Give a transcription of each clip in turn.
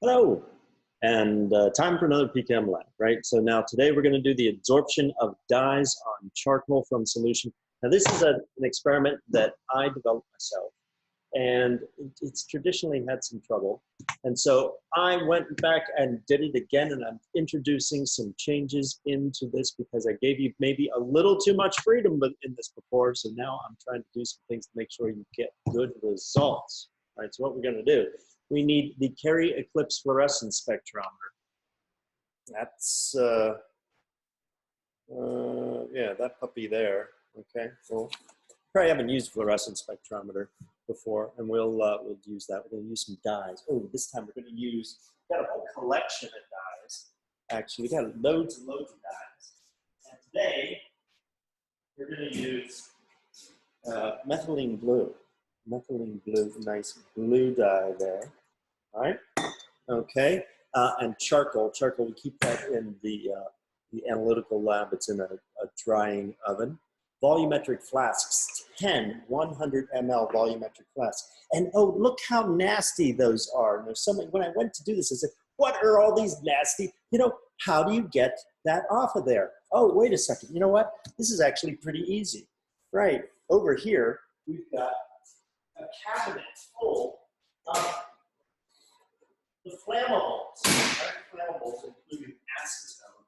Hello, and time for another PChem lab, right? So now today we're going to do the adsorption of dyes on charcoal from solution. Now this is an experiment that I developed myself, and it's traditionally had some trouble. And so I went back and did it again, and I'm introducing some changes into this because I gave you maybe a little too much freedom in this before. So now I'm trying to do some things to make sure you get good results. All right, so what we're going to do, we need the Carry Eclipse Fluorescence Spectrometer. That's, yeah, that puppy there. Okay, cool. Probably haven't used fluorescence spectrometer before, and we'll use that. We're going to use some dyes. Oh, this time we're going to use, got a whole collection of dyes. Actually, we got loads and loads of dyes. And today, we're going to use methylene blue. Methylene blue, nice blue dye there. All right, okay, and charcoal. Charcoal, we keep that in the analytical lab. It's in a drying oven. Volumetric flasks, 10 100 ml volumetric flasks. And oh, look how nasty those are. There's something, when I went to do this, I said, what are all these nasty, how do you get that off of there? Oh, wait a second, you know what? This is actually pretty easy. Right, over here, we've got a cabinet full of the flammables, right? Flammables including acetone,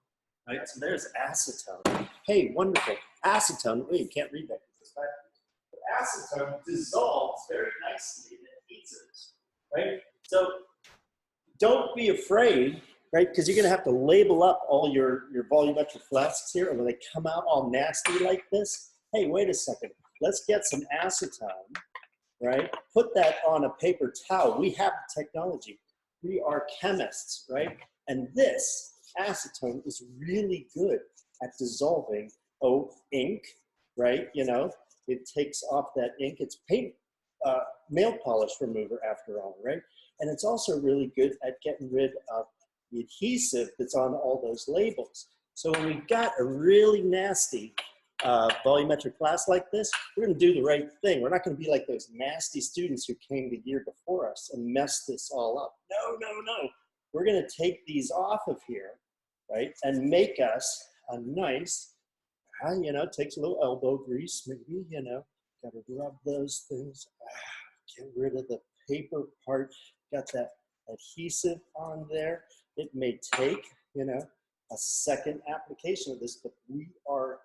right? So there's acetone. Hey, wonderful. Acetone, oh, you can't read that because it's backwards. But acetone dissolves very nicely in adhesives, right? So don't be afraid, right? Because you're going to have to label up all your volumetric flasks here, and when they come out all nasty like this, hey, wait a second. Let's get some acetone, right? Put that on a paper towel. We have the technology. We are chemists, right? And this acetone is really good at dissolving, ink, right? It takes off that ink. It's paint, nail polish remover after all, right? And it's also really good at getting rid of the adhesive that's on all those labels. So when we've got a really nasty volumetric flask like this, we're going to do the right thing. We're not going to be like those nasty students who came the year before us and messed this all up. No, no, no. We're going to take these off of here, right, and make us a nice, takes a little elbow grease, maybe, got to rub those things, get rid of the paper part, got that adhesive on there. It may take, a second application of this, but we are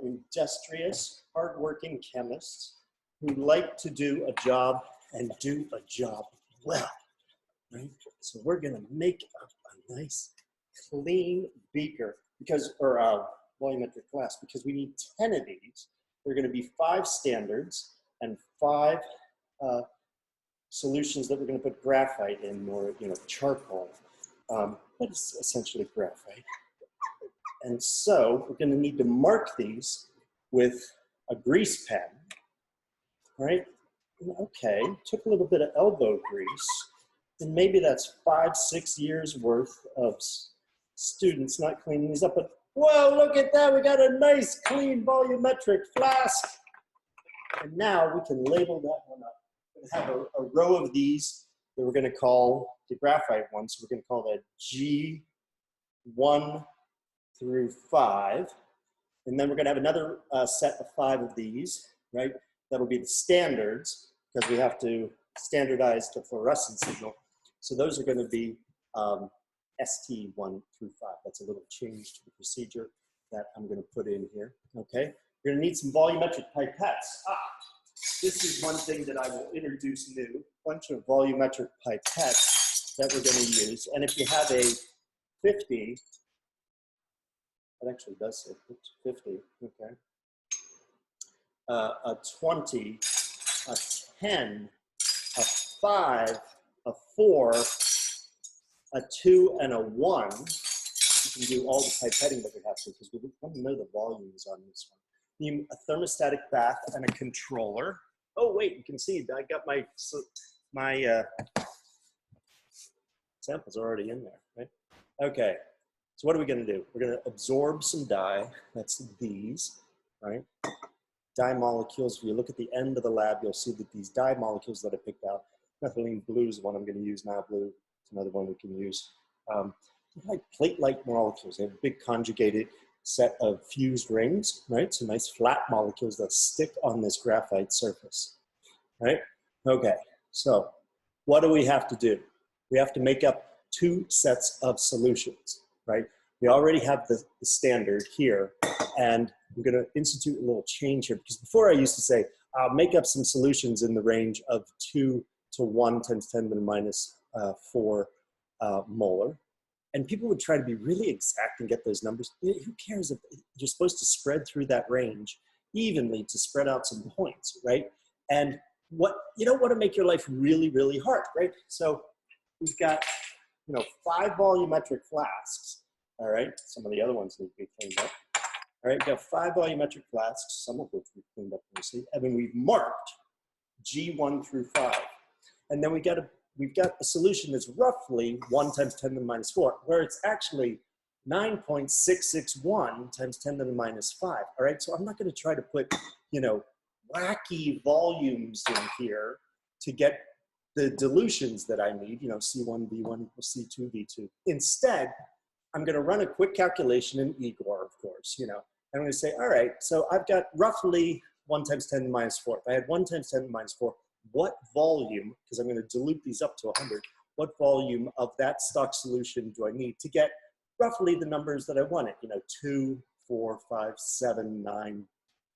industrious, hardworking chemists who like to do a job and do a job well, right? So we're gonna make a nice clean beaker or volumetric flask because we need 10 of these. There are gonna be 5 standards and 5 solutions that we're gonna put graphite in, or charcoal, but it's essentially graphite. And so we're going to need to mark these with a grease pen, right? Okay, took a little bit of elbow grease, and maybe that's 5-6 years worth of students not cleaning these up, but whoa, look at that, we got a nice clean volumetric flask. And now we can label that one up. We're going to have a row of these that we're going to call the graphite one, so we're going to call that G1 through 5, and then we're going to have another set of 5 of these, right? That'll be the standards, because we have to standardize the fluorescence signal. So those are going to be ST1 through 5. That's a little change to the procedure that I'm going to put in here, okay? You're going to need some volumetric pipettes. This is one thing that I will introduce new, a bunch of volumetric pipettes that we're going to use. And if you have a 50, it actually does say 50, okay. A 20, a 10, a 5, a 4, a 2, and a 1. You can do all the pipetting that we have to because we want to know the volumes on this one. You need a thermostatic bath and a controller. Oh wait, you can see I got my samples already in there, right? Okay. So what are we going to do? We're going to absorb some dye. That's these, right? Dye molecules. If you look at the end of the lab, you'll see that these dye molecules that I picked out, methylene blue is the one I'm going to use now, blue. It's another one we can use. Like plate-like molecules. They have a big conjugated set of fused rings, right? So nice flat molecules that stick on this graphite surface, right? Okay, so what do we have to do? We have to make up 2 sets of solutions, right? We already have the standard here, and I'm going to institute a little change here, because before I used to say, I'll make up some solutions in the range of 2 to 1 times 10 to the minus 4 molar. And people would try to be really exact and get those numbers. Who cares if you're supposed to spread through that range evenly to spread out some points, right? And you don't want to make your life really, really hard, right? So we've got, 5 volumetric flasks, all right? Some of the other ones need to be cleaned up. All right, we've got 5 volumetric flasks, some of which we've cleaned up nicely. And then we've marked G1 through 5. And then we've got a solution that's roughly 1 times 10 to the minus 4, where it's actually 9.661 times 10 to the minus 5. All right, so I'm not going to try to put, wacky volumes in here to get the dilutions that I need, C1 V1 equals C2 V2. Instead, I'm going to run a quick calculation in Igor, of course, I'm going to say, all right, so I've got roughly 1 times 10 to the minus 4. If I had 1 times 10 to the minus 4, what volume, because I'm going to dilute these up to 100, what volume of that stock solution do I need to get roughly the numbers that I wanted? 2, 4, 5, 7, 9,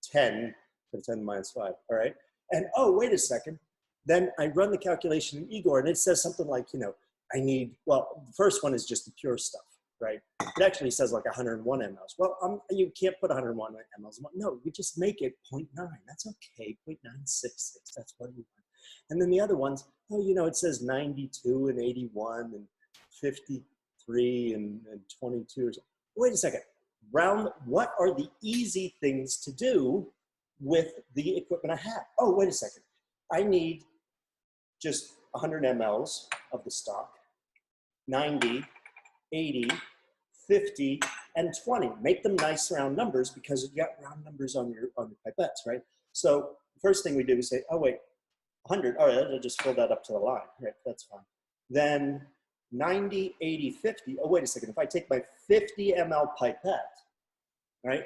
10 to the 10 to the minus 5, all right? And oh, wait a second. Then I run the calculation in Igor, and it says something like, I need, well, the first one is just the pure stuff, right? It actually says like 101 mLs. Well, you can't put 101 mLs. No, you just make it 0.9. That's okay, 0.966. That's what you want. And then the other ones, it says 92 and 81 and 53 and 22 or something. Wait a second. What are the easy things to do with the equipment I have? Oh, wait a second. I need just 100 mLs of the stock, 90, 80, 50, and 20. Make them nice round numbers because you got round numbers on your pipettes, right? So the first thing we do is say, oh wait, 100, all right, I'll just fill that up to the line, right, that's fine. Then 90, 80, 50, oh wait a second, if I take my 50 ml pipette, right,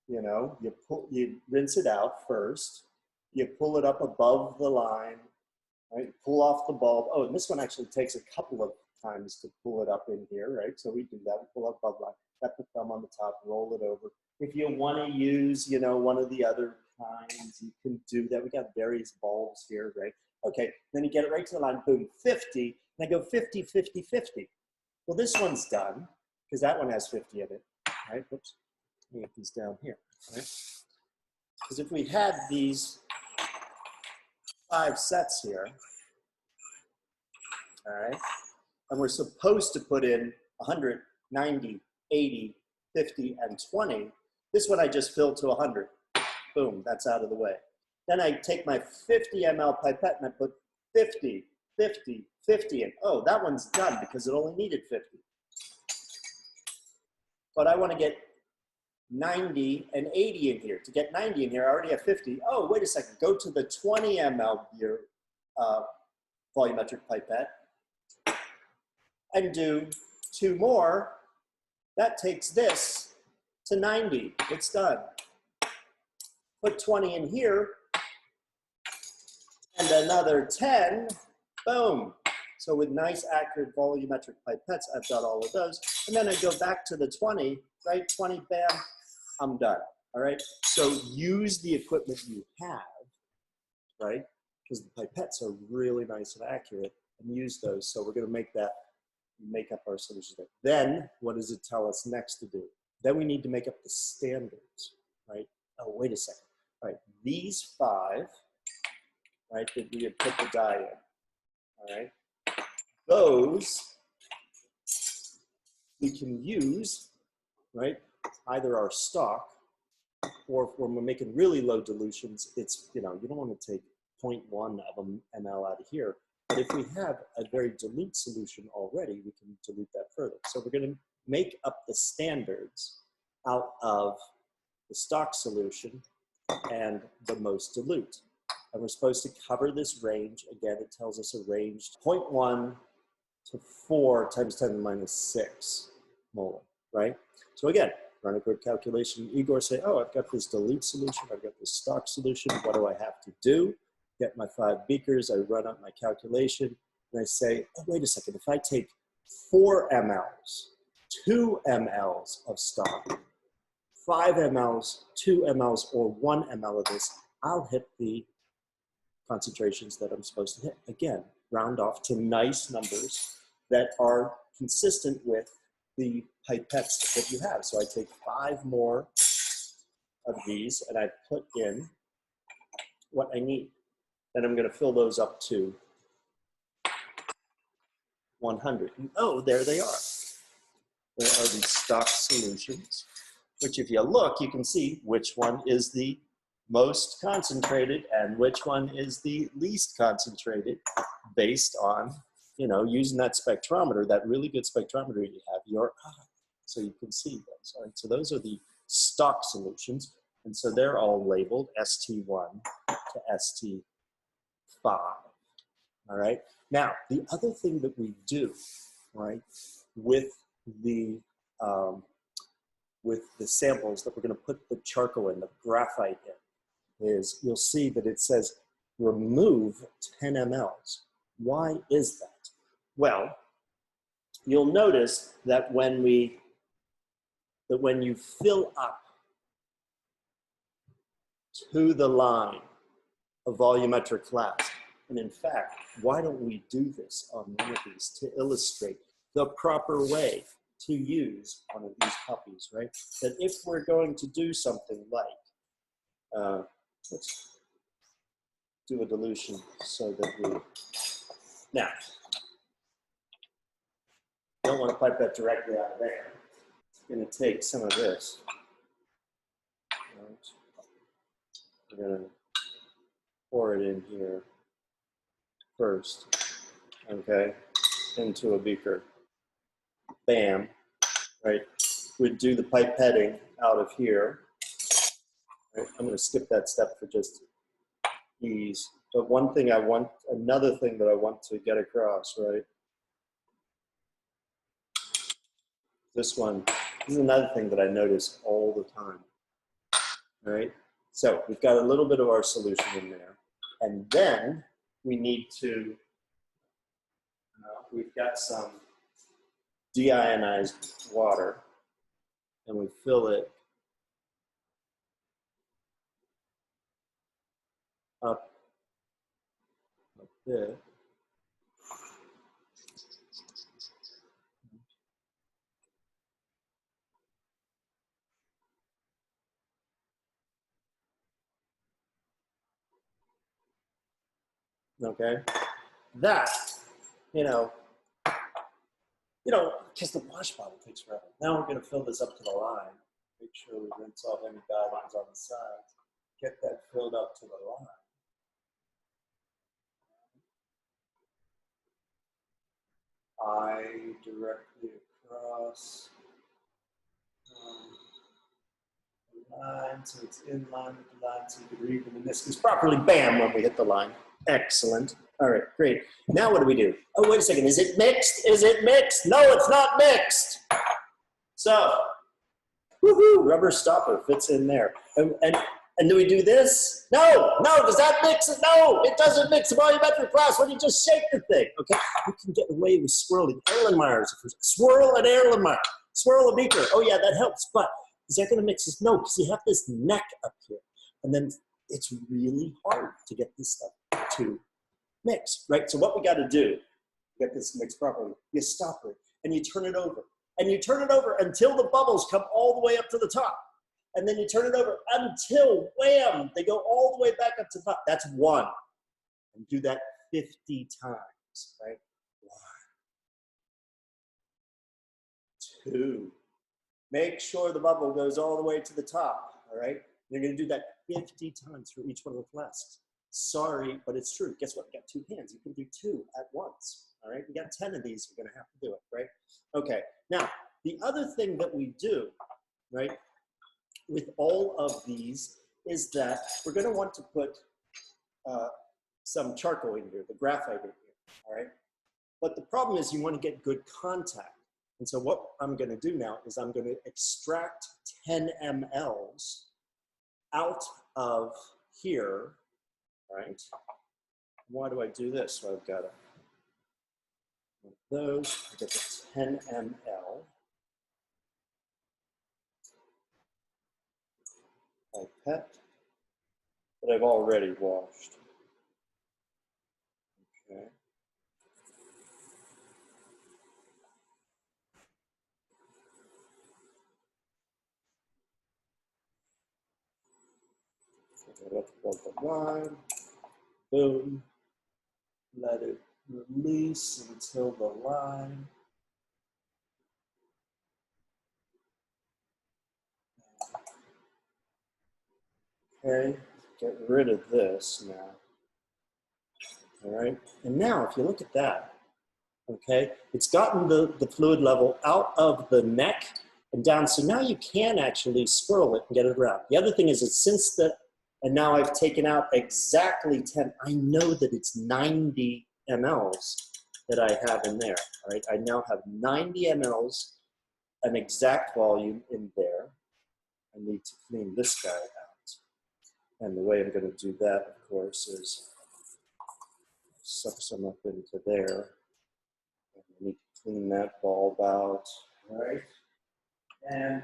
you rinse it out first, you pull it up above the line, right, pull off the bulb. Oh, and this one actually takes a couple of times to pull it up in here, right? So we do that, we pull up above the line, got the thumb on the top, roll it over. If you want to use, one of the other kinds, you can do that. We got various bulbs here, right? Okay, then you get it right to the line, boom, 50, and I go 50, 50, 50. Well, this one's done, because that one has 50 in it, right? Whoops, let me get these down here, right? Because if we had these 5 sets here, all right, and we're supposed to put in 100, 90, 80, 50, and 20, this one I just filled to 100. Boom, that's out of the way. Then I take my 50 ml pipette and I put 50, 50, 50 in. Oh, that one's done because it only needed 50. But I want to get 90 and 80 in here. To get 90 in here, I already have 50. Oh, wait a second. Go to the 20 ml beer volumetric pipette and do 2 more. That takes this to 90. It's done. Put 20 in here and another 10. Boom. So with nice, accurate volumetric pipettes, I've got all of those. And then I go back to the 20, right? 20, bam, I'm done. All right. So use the equipment you have, right? Because the pipettes are really nice and accurate, and use those. So we're going to make up our solutions there. Then what does it tell us next to do? Then we need to make up the standards, right? Oh, wait a second. All right, these 5, right, that we had put the dye in, all right, those we can use, right, either our stock, or when we're making really low dilutions, it's, you don't want to take 0.1 of an ml out of here. But if we have a very dilute solution already, we can dilute that further. So we're going to make up the standards out of the stock solution and the most dilute. And we're supposed to cover this range. Again, it tells us a range 0.1 to 4 times 10 to the minus 6 molar, right? So again, run a quick calculation. Igor say, oh, I've got this dilute solution, I've got this stock solution, what do I have to do? Get my 5 beakers, I run up my calculation, and I say, oh, wait a second, if I take 4 mLs, 2 mLs of stock, 5 mLs, 2 mLs, or 1 mL of this, I'll hit the concentrations that I'm supposed to hit. Again, round off to nice numbers that are consistent with the pipettes that you have. So I take 5 more of these and I put in what I need. Then I'm going to fill those up to 100. And oh, there they are. There are these stock solutions, which if you look, you can see which one is the most concentrated and which one is the least concentrated based on, you know, using that spectrometer, that really good spectrometer you have, your eye. So you can see those. All right, so those are the stock solutions. And so they're all labeled ST1 to ST5. All right. Now, the other thing that we do, right, with the samples that we're going to put the charcoal in, the graphite in, is you'll see that it says remove 10 mLs. Why is that? Well, you'll notice that when you fill up to the line a volumetric flask, and in fact, why don't we do this on one of these to illustrate the proper way to use one of these puppies, right? That if we're going to do something like, let's do a dilution so that we, now, don't want to pipe that directly out of there. I'm going to take some of this. Right. We're going to pour it in here first, okay, into a beaker. Bam, right? We'd do the pipetting out of here. Right? I'm going to skip that step for just ease. But another thing that I want to get across, right? This is another thing that I notice all the time, right? So we've got a little bit of our solution in there. And then we need to, we've got some deionized water, and we fill it up a bit. Okay, that, because the wash bottle takes forever. Now we're going to fill this up to the line. Make sure we rinse off any guidelines on the sides. Get that filled up to the line. Eye directly across the line, so it's in line with the line, so you can read the meniscus properly. Bam, when we hit the line. Excellent. All right, great. Now what do we do? Oh, wait a second. Is it mixed? Is it mixed? No, it's not mixed. So, woohoo, rubber stopper fits in there. And do we do this? No, does that mix it? No, it doesn't mix the volumetric glass when you just shake the thing, okay? You can get away with swirling Erlenmeyers. Swirl an Erlenmeyer, swirl a beaker. Oh yeah, that helps, but is that gonna mix this? No, because you have this neck up here. And then it's really hard to get this stuff to mix, right? So what we gotta do to get this mixed properly, you stop it and you turn it over. And you turn it over until the bubbles come all the way up to the top. And then you turn it over until, wham, they go all the way back up to the top. That's 1. And do that 50 times, right? 1, 2. Make sure the bubble goes all the way to the top, all right? You're going to do that 50 times for each one of the flasks. Sorry, but it's true. Guess what? You got 2 hands. You can do 2 at once, all right? You got 10 of these. You're going to have to do it, right? Okay. Now, the other thing that we do, right, with all of these is that we're going to want to put some charcoal in here, the graphite in here, all right? But the problem is you want to get good contact. And so what I'm going to do now is I'm going to extract 10 mLs out of here, right? Why do I do this? So I've got those, I get the 10 mL. Pipette that I've already washed. Okay. Let's plug the line. Boom. Let it release until the line. Okay, get rid of this now. All right, and now if you look at that, okay, it's gotten the fluid level out of the neck and down, so now you can actually swirl it and get it around. The other thing is that since the, and now I've taken out exactly 10, I know that it's 90 mLs that I have in there, all right? I now have 90 mLs, an exact volume in there. I need to clean this guy out. And the way I'm going to do that, of course, is suck some up into there. And I need to clean that bulb out, all right? And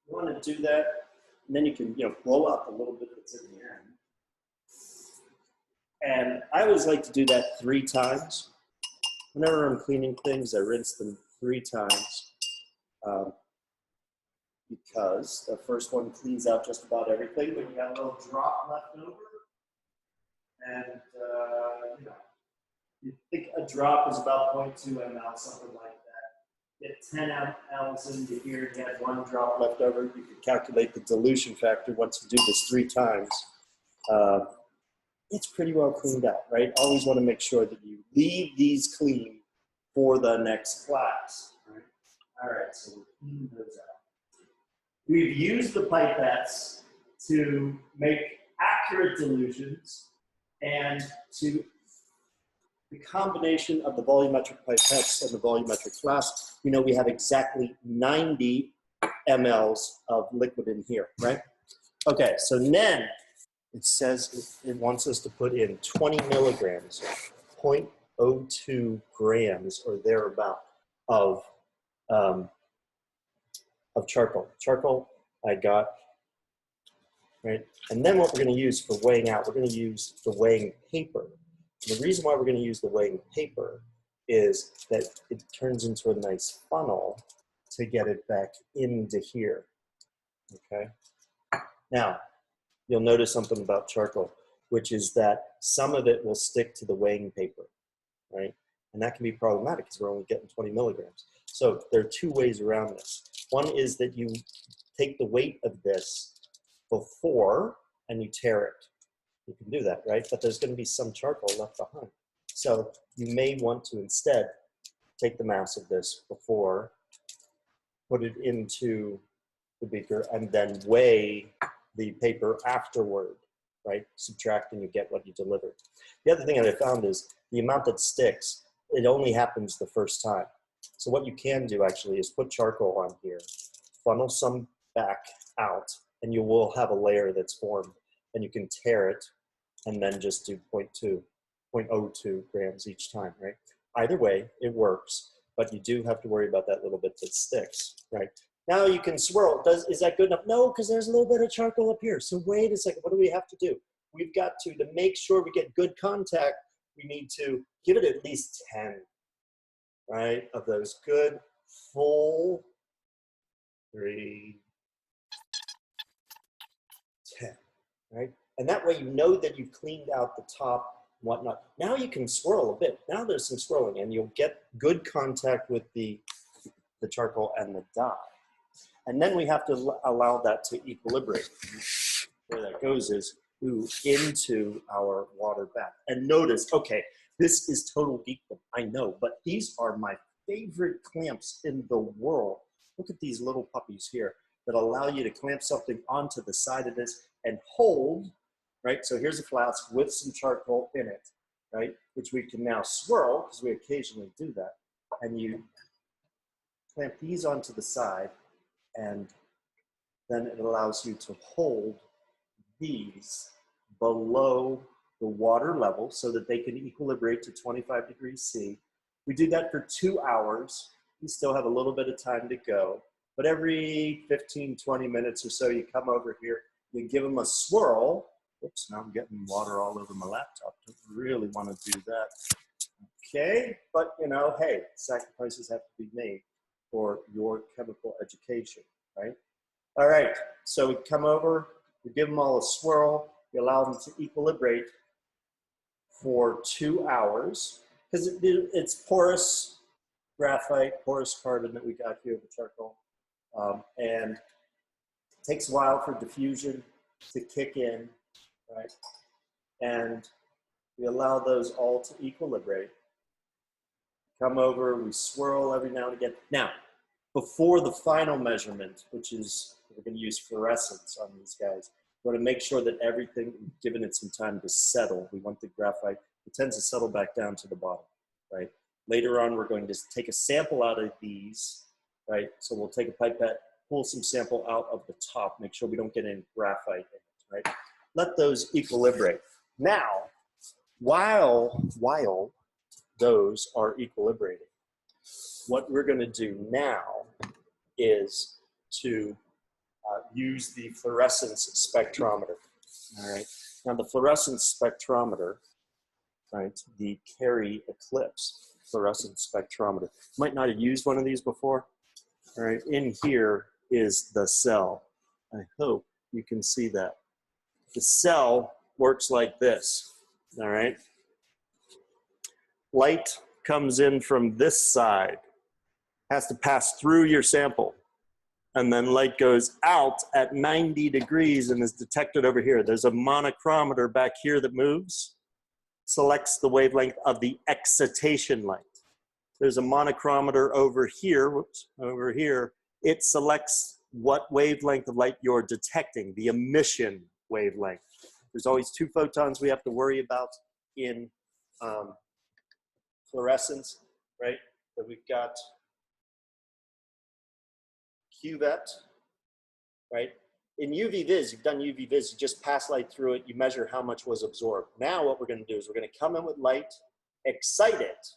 you want to do that, and then you can, blow up a little bit that's in the end. And I always like to do that 3 times. Whenever I'm cleaning things, I rinse them 3 times. Because the first one cleans out just about everything, but you got a little drop left over. And, you think a drop is about 0.2 ml, something like that. Get 10 mLs into here, you have 1 drop left over. You can calculate the dilution factor once you do this 3 times. It's pretty well cleaned out, right? Always want to make sure that you leave these clean for the next class. Right? All right, so we're cleaning those out. We've used the pipettes to make accurate dilutions, and to the combination of the volumetric pipettes and the volumetric flask, we know we have exactly 90 mLs of liquid in here, right? Okay, so then it says it wants us to put in 20 milligrams, 0.02 grams or thereabout of charcoal. Charcoal I got, right? And then what we're going to use for weighing out, we're going to use the weighing paper. And the reason why we're going to use the weighing paper is that it turns into a nice funnel to get it back into here, okay? Now, you'll notice something about charcoal, which is that some of it will stick to the weighing paper, right? And that can be problematic because we're only getting 20 milligrams. So there are 2 ways around this. One is that you take the weight of this before and you tear it. You can do that, right? But there's going to be some charcoal left behind. So you may want to instead take the mass of this before, put it into the beaker, and then weigh the paper afterward, right? Subtract and you get what you delivered. The other thing that I found is the amount that sticks, it only happens the first time. So what you can do actually is put charcoal on here, funnel some back out, and you will have a layer that's formed, and you can tear it and then just do 0.02 grams each time, right? Either way, it works, but you do have to worry about that little bit that sticks, right? Now you can swirl. Is that good enough? No, because there's a little bit of charcoal up here. So wait a second, what do we have to do? We've got to make sure we get good contact, we need to give it at least 10, right, of those good, full, 3, 10, right? And that way you know that you've cleaned out the top and whatnot. Now you can swirl a bit. Now there's some swirling, and you'll get good contact with the charcoal and the dye. And then we have to allow that to equilibrate. Where that goes is into our water bath. And notice, okay, this is total geekdom, I know, but these are my favorite clamps in the world. Look at these little puppies here that allow you to clamp something onto the side of this and hold, right? So here's a flask with some charcoal in it. right? Which we can now swirl, because we occasionally do that. And you clamp these onto the side, and then it allows you to hold these below the water level so that they can equilibrate to 25 degrees C. We do that for 2 hours. You still have a little bit of time to go, but every 15, 20 minutes or so, you come over here, you give them a swirl. Oops, now I'm getting water all over my laptop. Don't really want to do that. Okay, but you know, hey, sacrifices have to be made for your chemical education, right? All right, so we come over, we give them all a swirl, we allow them to equilibrate for 2 hours, because it's porous graphite, porous carbon that we got here, the charcoal, and it takes a while for diffusion to kick in, right? And we allow those all to equilibrate. Come over, we swirl every now and again. Now, before the final measurement, which is, we're going to use fluorescence on these guys, we want to make sure that everything, given it some time to settle, we want the graphite, it tends to settle back down to the bottom, right? Later on, we're going to take a sample out of these, right? So we'll take a pipette, pull some sample out of the top, make sure we don't get any graphite in it, right? Let those equilibrate. Now, while those are equilibrating, what we're going to do now is to use the fluorescence spectrometer. All right. Now the fluorescence spectrometer, right? The Carey Eclipse fluorescence spectrometer. Might not have used one of these before. All right. In here is the cell. I hope you can see that. The cell works like this. All right. Light comes in from this side, has to pass through your sample, and then light goes out at 90 degrees and is detected over here. There's a monochromator back here that moves, selects the wavelength of the excitation light. There's a monochromator over here, whoops, over here. It selects what wavelength of light you're detecting, the emission wavelength. There's always 2 photons we have to worry about in fluorescence, right? So we've got cuvette, right? In UV vis, you've done UV vis, you just pass light through it, you measure how much was absorbed. Now what we're going to do is we're going to come in with light, excite it,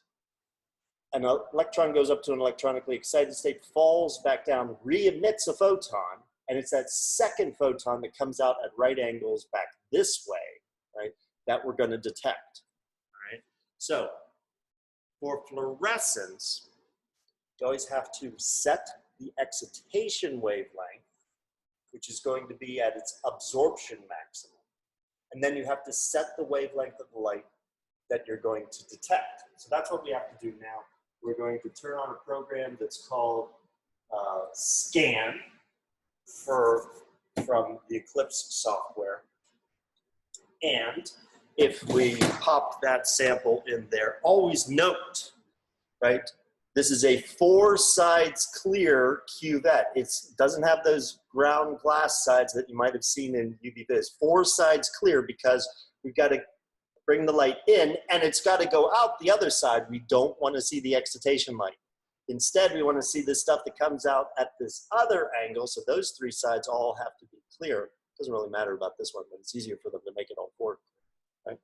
an electron goes up to an electronically excited state, falls back down, re-emits a photon, and it's that second photon that comes out at right angles back this way, right, that we're going to detect, all right? So for fluorescence, you always have to set the excitation wavelength, which is going to be at its absorption maximum. And then you have to set the wavelength of the light that you're going to detect. So that's what we have to do now. We're going to turn on a program that's called Scan from the Eclipse software. And if we pop that sample in there, always note, right, this is a 4 sides clear cuvette. It doesn't have those ground glass sides that you might have seen in UV vis. 4 sides clear because we've got to bring the light in and it's got to go out the other side. We don't want to see the excitation light. Instead, we want to see the stuff that comes out at this other angle. So those 3 sides all have to be clear. Doesn't really matter about this one, but it's easier for them to make it all 4 clear, right?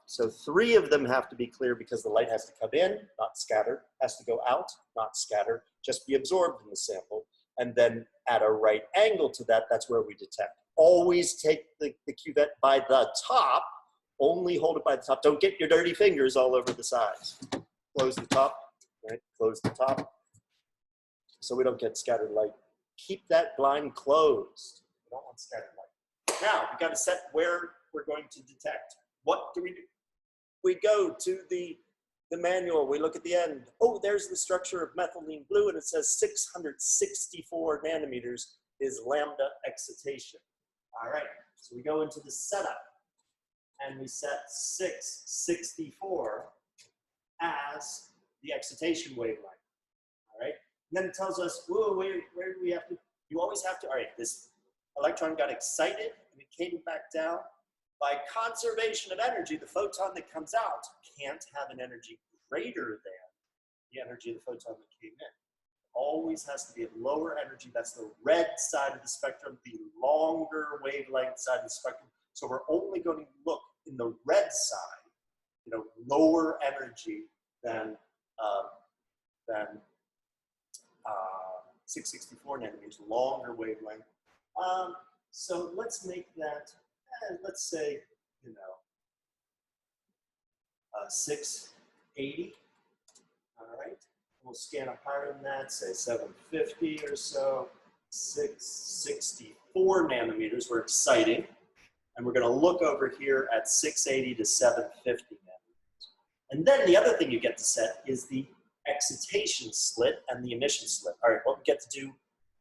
So 3 of them have to be clear because the light has to come in, not scatter, has to go out, not scatter, just be absorbed in the sample. And then at a right angle to that, that's where we detect. Always take the cuvette by the top, only hold it by the top. Don't get your dirty fingers all over the sides. Close the top, right? Close the top so we don't get scattered light. Keep that blind closed. We don't want scattered light. Now, we've got to set where we're going to detect. What do we do? We go to the manual, we look at the end. Oh, there's the structure of methylene blue, and it says 664 nanometers is lambda excitation. All right, so we go into the setup, and we set 664 as the excitation wavelength. All right, and then it tells us, whoa, where do we have to? You always have to. All right, this electron got excited, and it came back down. by conservation of energy, the photon that comes out can't have an energy greater than the energy of the photon that came in. Always has to be at lower energy. That's the red side of the spectrum, the longer wavelength side of the spectrum. So we're only going to look in the red side, you know, lower energy than 664 nanometers, longer wavelength. So let's make that, let's say, you know, 680. All right. We'll scan up higher than that, say 750 or so, 664 nanometers. We're exciting. And we're going to look over here at 680 to 750 nanometers. And then the other thing you get to set is the excitation slit and the emission slit. All right, what we get to do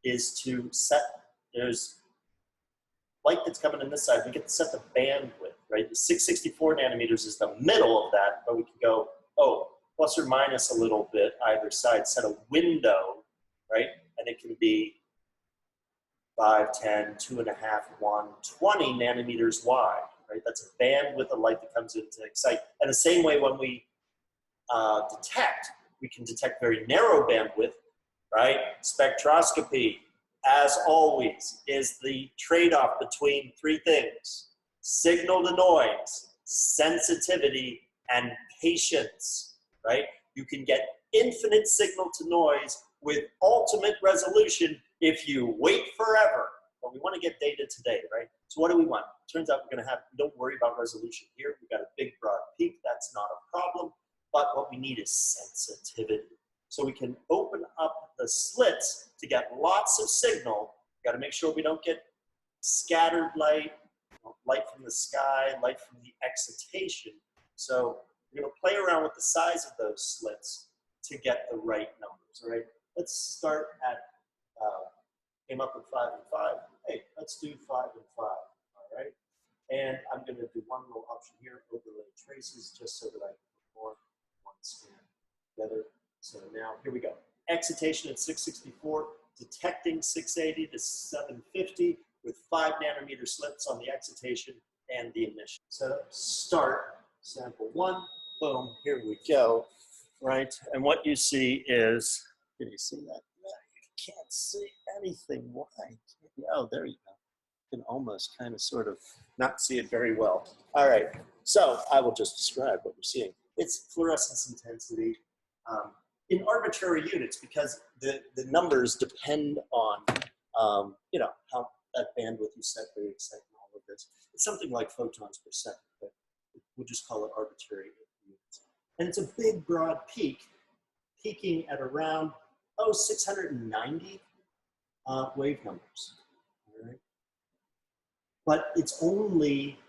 is to set, there's light that's coming in this side, we get to set the bandwidth, right? The 664 nanometers is the middle of that, but we can go, oh, plus or minus a little bit either side, set a window, right? And it can be 5, 10, 2.5, 1, 20 nanometers wide, right? That's a bandwidth of light that comes in to excite. And the same way when we detect, we can detect very narrow bandwidth, right? Spectroscopy, as always, is the trade-off between three things: signal to noise, sensitivity, and patience, right? You can get infinite signal to noise with ultimate resolution if you wait forever. But we want to get data today, right? So what do we want? Turns out we're going to have, don't worry about resolution here. We've got a big broad peak. That's not a problem. But what we need is sensitivity. So we can open up the slits to get lots of signal. We've got to make sure we don't get scattered light, light from the sky, light from the excitation. So we're going to play around with the size of those slits to get the right numbers, all right? Let's start at, came up with 5 and 5. Hey, let's do 5 and 5, all right? And I'm going to do one little option here, overlay traces, just so that I can perform one scan together. So now, here we go. Excitation at 664, detecting 680 to 750 with 5 nanometer slits on the excitation and the emission. So start, sample 1, boom, here we go, right? And what you see is, can you see that? You can't see anything. Why? Oh, there you go. You can almost kind of sort of not see it very well. All right, so I will just describe what you're seeing. It's fluorescence intensity in arbitrary units because the numbers depend on, you know, how that bandwidth you set, where you excite, and all of this. It's something like photons per second, but we'll just call it arbitrary units. And it's a big, broad peak, peaking at around, 690 wave numbers, all right? But it's only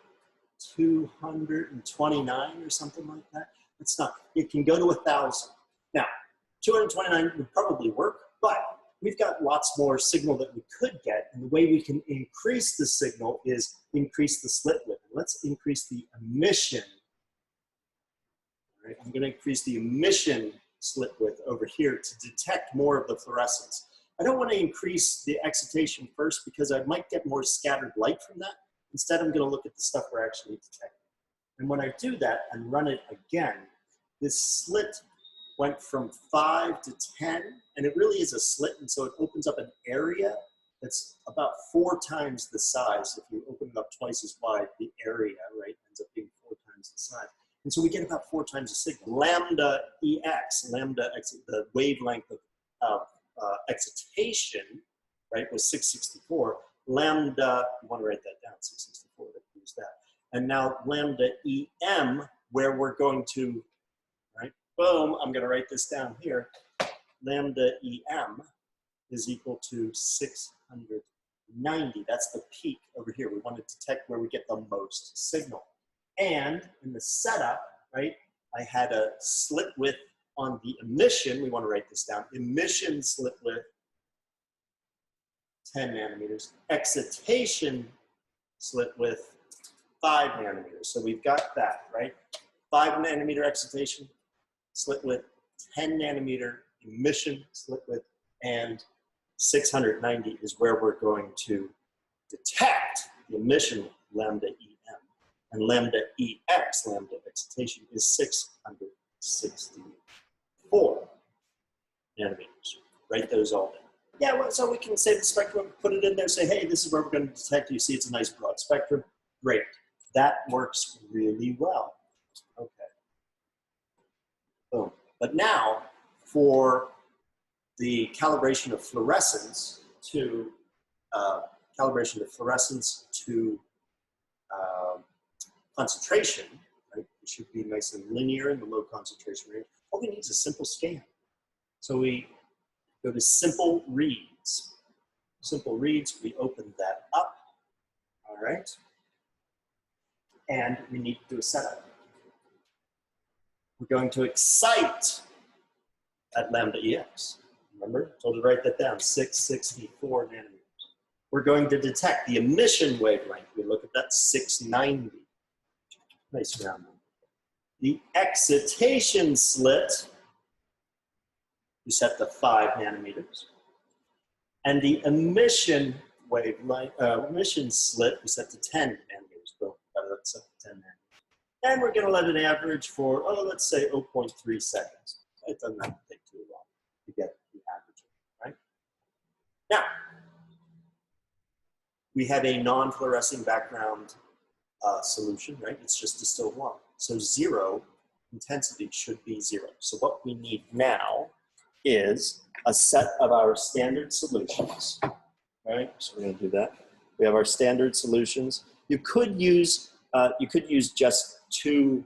229 or something like that. It's not, it can go to 1,000. Now, 229 would probably work, but we've got lots more signal that we could get, and the way we can increase the signal is increase the slit width. Let's increase the emission. All right, I'm gonna increase the emission slit width over here to detect more of the fluorescence. I don't want to increase the excitation first because I might get more scattered light from that. Instead, I'm going to look at the stuff we're actually detecting. And when I do that and run it again, this slit went from 5 to 10, and it really is a slit, and so it opens up an area that's about 4 times the size. If you open it up twice as wide, the area, right, ends up being 4 times the size. And so we get about 4 times the signal. Lambda EX, the wavelength of excitation, right, was 664. Lambda, you want to write that down, 664, let's use that. And now lambda EM, where we're going to, right, boom, I'm going to write this down here. Lambda EM is equal to 690. That's the peak over here. We want to detect where we get the most signal. And in the setup, right, I had a slit width on the emission. We want to write this down. Emission slit width, 10 nanometers. Excitation slit width, 5 nanometers. So we've got that, right? 5 nanometer excitation slit width, 10 nanometer emission slit width, and 690 is where we're going to detect the emission lambda EM. And lambda EX, lambda excitation, is 664 nanometers. Write those all down. Yeah, well, so we can say the spectrum, put it in there, say, hey, this is where we're going to detect. You see it's a nice broad spectrum. Great. That works really well. Okay. Boom. But now, for the calibration of fluorescence to concentration, right? It should be nice and linear in the low concentration range. All we need is a simple scan. So we go to simple reads. Simple reads, we open that up, all right? And we need to do a setup. We're going to excite at lambda EX. Remember, I told you to write that down, 664 nanometers. We're going to detect the emission wavelength. We look at that, 690. Nice round number. The excitation slit, we set to 5 nanometers. And the emission wavelength, emission slit, we set to 10 nanometers. Boom, got it set to 10 nanometers. And we're going to let it average for, oh, let's say 0.3 seconds. It doesn't have to take too long to get the average, right? Now, we have a non-fluorescing background solution, right? It's just distilled water. So 0 intensity should be 0. So what we need now is a set of our standard solutions, right? So we're going to do that. We have our standard solutions. You could use just 2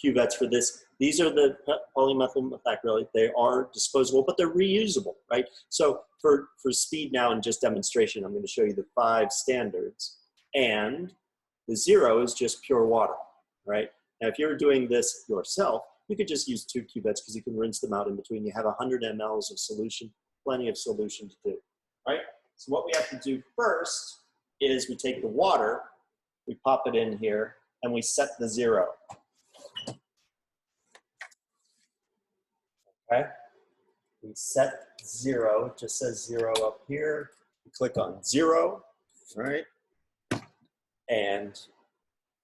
cuvettes for this. These are the polymethyl methacrylate. They are disposable, but they're reusable, right? So for speed now and just demonstration, I'm going to show you the 5 standards, and the 0 is just pure water, right? Now, if you're doing this yourself, you could just use 2 cuvettes because you can rinse them out in between. You have 100 mLs of solution, plenty of solution to do, right? So what we have to do first is we take the water, we pop it in here, and we set the 0. Okay? We set 0, it just says 0 up here. We click on 0, right? And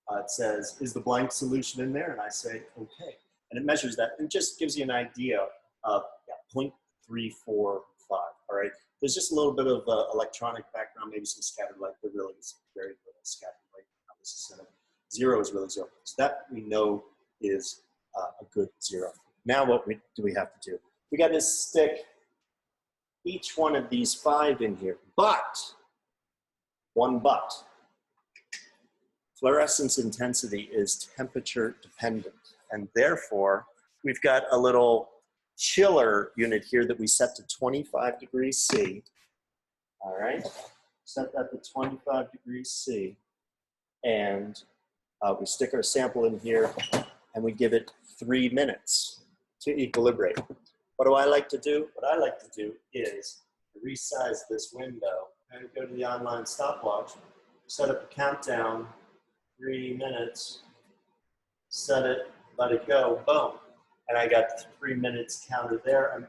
it says, is the blank solution in there? And I say, okay. And it measures that and just gives you an idea of 0.345, all right? There's just a little bit of electronic background, maybe some scattered light, but really it's very little scattered light. This is 0 is really 0. So that we know is a good 0. Now what do we have to do? We got to stick each one of these 5 in here, but, one but, fluorescence intensity is temperature dependent, and therefore we've got a little chiller unit here that we set to 25 degrees C, all right? Set that to 25 degrees C, and we stick our sample in here, and we give it 3 minutes to equilibrate. What do I like to do? What I like to do is resize this window and go to the online stopwatch, set up a countdown, 3 minutes, set it, let it go, boom. And I got 3 minutes counted there. I'm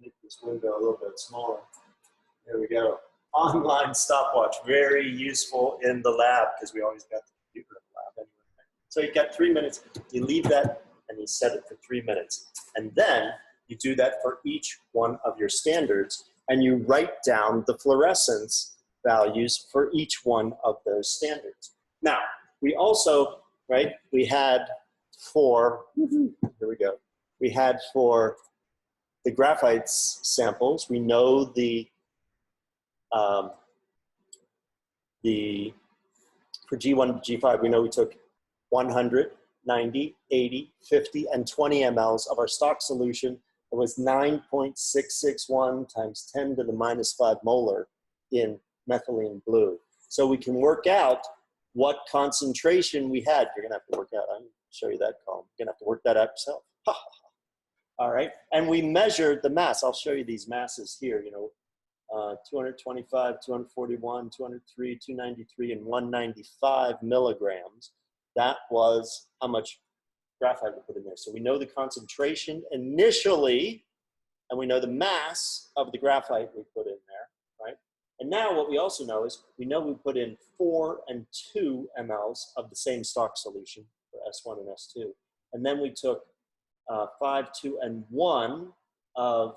make this window a little bit smaller. There we go. Online stopwatch, very useful in the lab because we always got the computer in the lab anyway. So you got 3 minutes, you leave that and you set it for 3 minutes. And then you do that for each one of your standards and you write down the fluorescence values for each one of those standards. Now, we also, right, we had for, here we go, we had for the graphite samples, we know for G1 to G5, we know we took 100, 90, 80, 50, and 20 mLs of our stock solution. It was 9.661 times 10 to the minus 5 molar in methylene blue. So we can work out what concentration we had. You're gonna have to work out, I'm gonna show you that column. You're gonna have to work that out yourself. All right, and we measured the mass. I'll show you these masses here, you know, 225, 241, 203, 293, and 195 milligrams. That was how much graphite we put in there. So we know the concentration initially, and we know the mass of the graphite we put in there, right? And now what we also know is we put in 4 and 2 mLs of the same stock solution for S1 and S2. And then we took 5, 2, and 1 of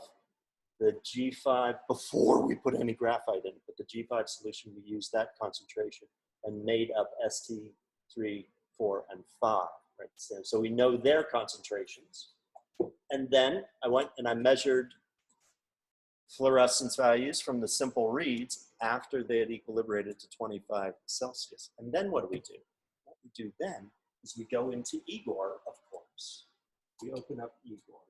the G5 before we put any graphite in. But the G5 solution, we used that concentration and made up ST3, 4, and 5. Right? So we know their concentrations. And then I went and I measured fluorescence values from the simple reads after they had equilibrated to 25 Celsius. And then what do? What we do then is we go into Igor, of course. We open up Igor.